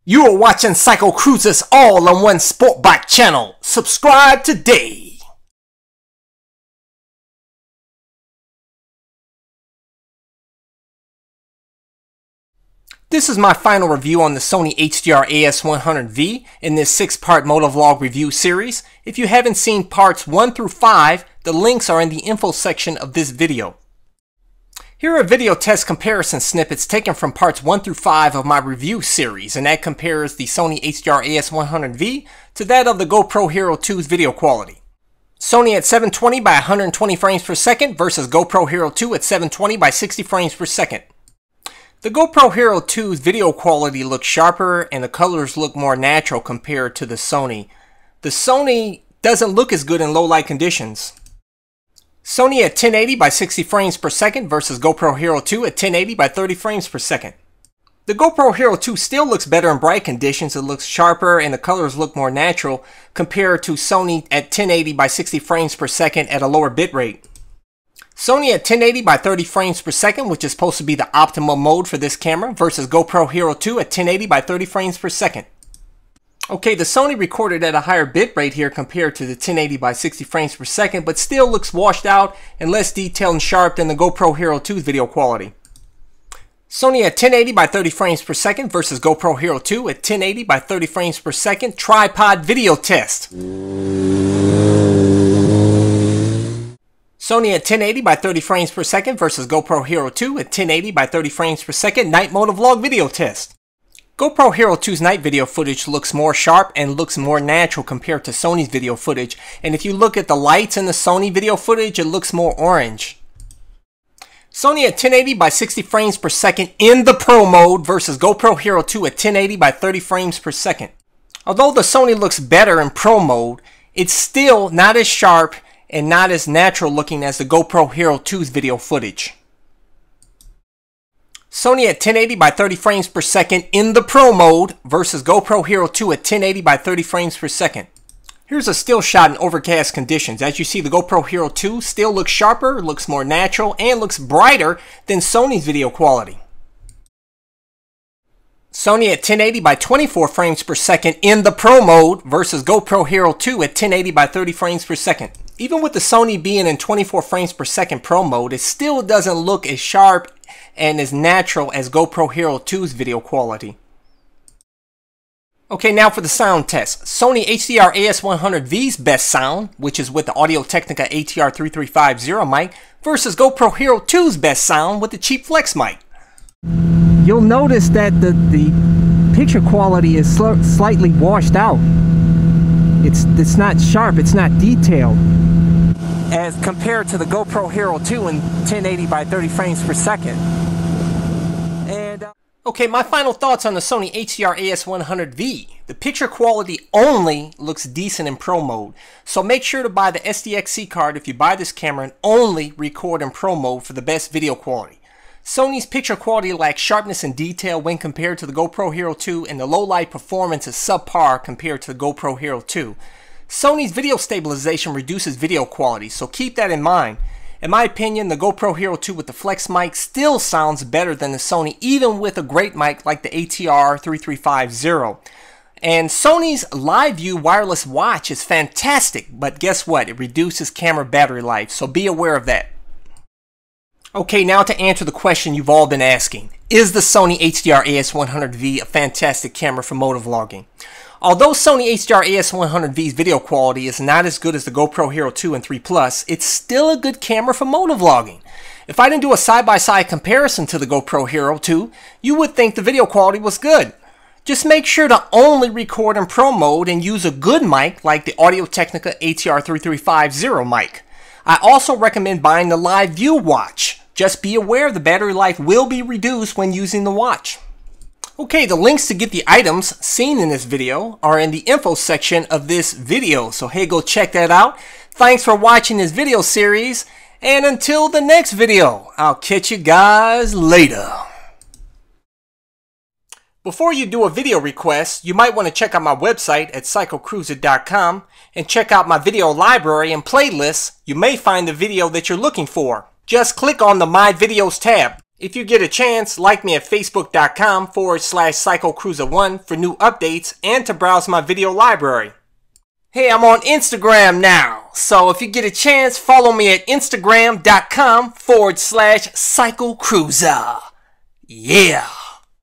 You are watching CycleCruza's all-in-one sport bike channel. Subscribe today. This is my final review on the Sony HDR-AS100V in this 6-part motovlog review series. If you haven't seen parts 1 through 5, the links are in the info section of this video. Here are video test comparison snippets taken from parts 1 through 5 of my review series, and that compares the Sony HDR-AS100V to that of the GoPro Hero 2's video quality. Sony at 720 by 120 frames per second versus GoPro Hero 2 at 720 by 60 frames per second. The GoPro Hero 2's video quality looks sharper and the colors look more natural compared to the Sony. The Sony doesn't look as good in low light conditions. Sony at 1080 by 60 frames per second versus GoPro Hero 2 at 1080 by 30 frames per second. The GoPro Hero 2 still looks better in bright conditions. It looks sharper and the colors look more natural compared to Sony at 1080 by 60 frames per second at a lower bitrate. Sony at 1080 by 30 frames per second, which is supposed to be the optimal mode for this camera, versus GoPro Hero 2 at 1080 by 30 frames per second. Okay, the Sony recorded at a higher bitrate here compared to the 1080 by 60 frames per second, but still looks washed out and less detailed and sharp than the GoPro Hero 2's video quality. Sony at 1080 by 30 frames per second versus GoPro Hero 2 at 1080 by 30 frames per second tripod video test. Sony at 1080 by 30 frames per second versus GoPro Hero 2 at 1080 by 30 frames per second night motovlog video test. GoPro Hero 2's night video footage looks more sharp and looks more natural compared to Sony's video footage, and if you look at the lights in the Sony video footage, it looks more orange. Sony at 1080 by 60 frames per second in the Pro mode versus GoPro Hero 2 at 1080 by 30 frames per second. Although the Sony looks better in Pro mode, it's still not as sharp and not as natural looking as the GoPro Hero 2's video footage. Sony at 1080 by 30 frames per second in the Pro mode versus GoPro Hero 2 at 1080 by 30 frames per second. Here's a still shot in overcast conditions. As you see, the GoPro Hero 2 still looks sharper, looks more natural, and looks brighter than Sony's video quality. Sony at 1080 by 24 frames per second in the Pro mode versus GoPro Hero 2 at 1080 by 30 frames per second. Even with the Sony being in 24 frames per second Pro mode, it still doesn't look as sharp and as natural as GoPro Hero 2's video quality. Okay, now for the sound test. Sony HDR-AS100V's best sound, which is with the Audio-Technica ATR-3350 mic, versus GoPro Hero 2's best sound with the CHEAP Flex mic. You'll notice that the picture quality is slightly washed out. It's not sharp, it's not detailed, as compared to the GoPro Hero 2 in 1080 by 30 frames per second. And okay, my final thoughts on the Sony HDR-AS100V. The picture quality only looks decent in Pro mode, so make sure to buy the SDXC card if you buy this camera and only record in Pro mode for the best video quality. Sony's picture quality lacks sharpness and detail when compared to the GoPro Hero 2, and the low light performance is subpar compared to the GoPro Hero 2. Sony's video stabilization reduces video quality, so keep that in mind. In my opinion, the GoPro Hero 2 with the Flex mic still sounds better than the Sony, even with a great mic like the ATR-3350. And Sony's Live View wireless watch is fantastic, but guess what? It reduces camera battery life, so be aware of that. Okay, now to answer the question you've all been asking. Is the Sony HDR-AS100V a fantastic camera for motovlogging? Although Sony HDR-AS100V's video quality is not as good as the GoPro Hero 2 and 3 Plus, it's still a good camera for motovlogging. If I didn't do a side-by-side comparison to the GoPro Hero 2, you would think the video quality was good. Just make sure to only record in Pro mode and use a good mic like the Audio-Technica ATR-3350 mic. I also recommend buying the Live View watch. Just be aware the battery life will be reduced when using the watch. Okay, the links to get the items seen in this video are in the info section of this video, so hey, go check that out. Thanks for watching this video series, and until the next video, I'll catch you guys later. Before you do a video request, you might want to check out my website at CycleCruza.com and check out my video library and playlists. You may find the video that you're looking for. Just click on the My Videos tab. If you get a chance, like me at facebook.com/CycleCruza1 for new updates and to browse my video library. Hey, I'm on Instagram now, so if you get a chance, follow me at instagram.com/CycleCruza. Yeah!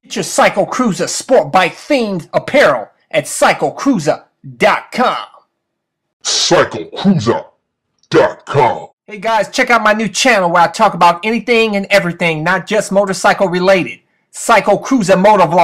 Get your CycleCruza sport bike themed apparel at CycleCruza.com. CycleCruza.com. Hey guys, check out my new channel where I talk about anything and everything, not just motorcycle related. CycleCruza MotoVlog.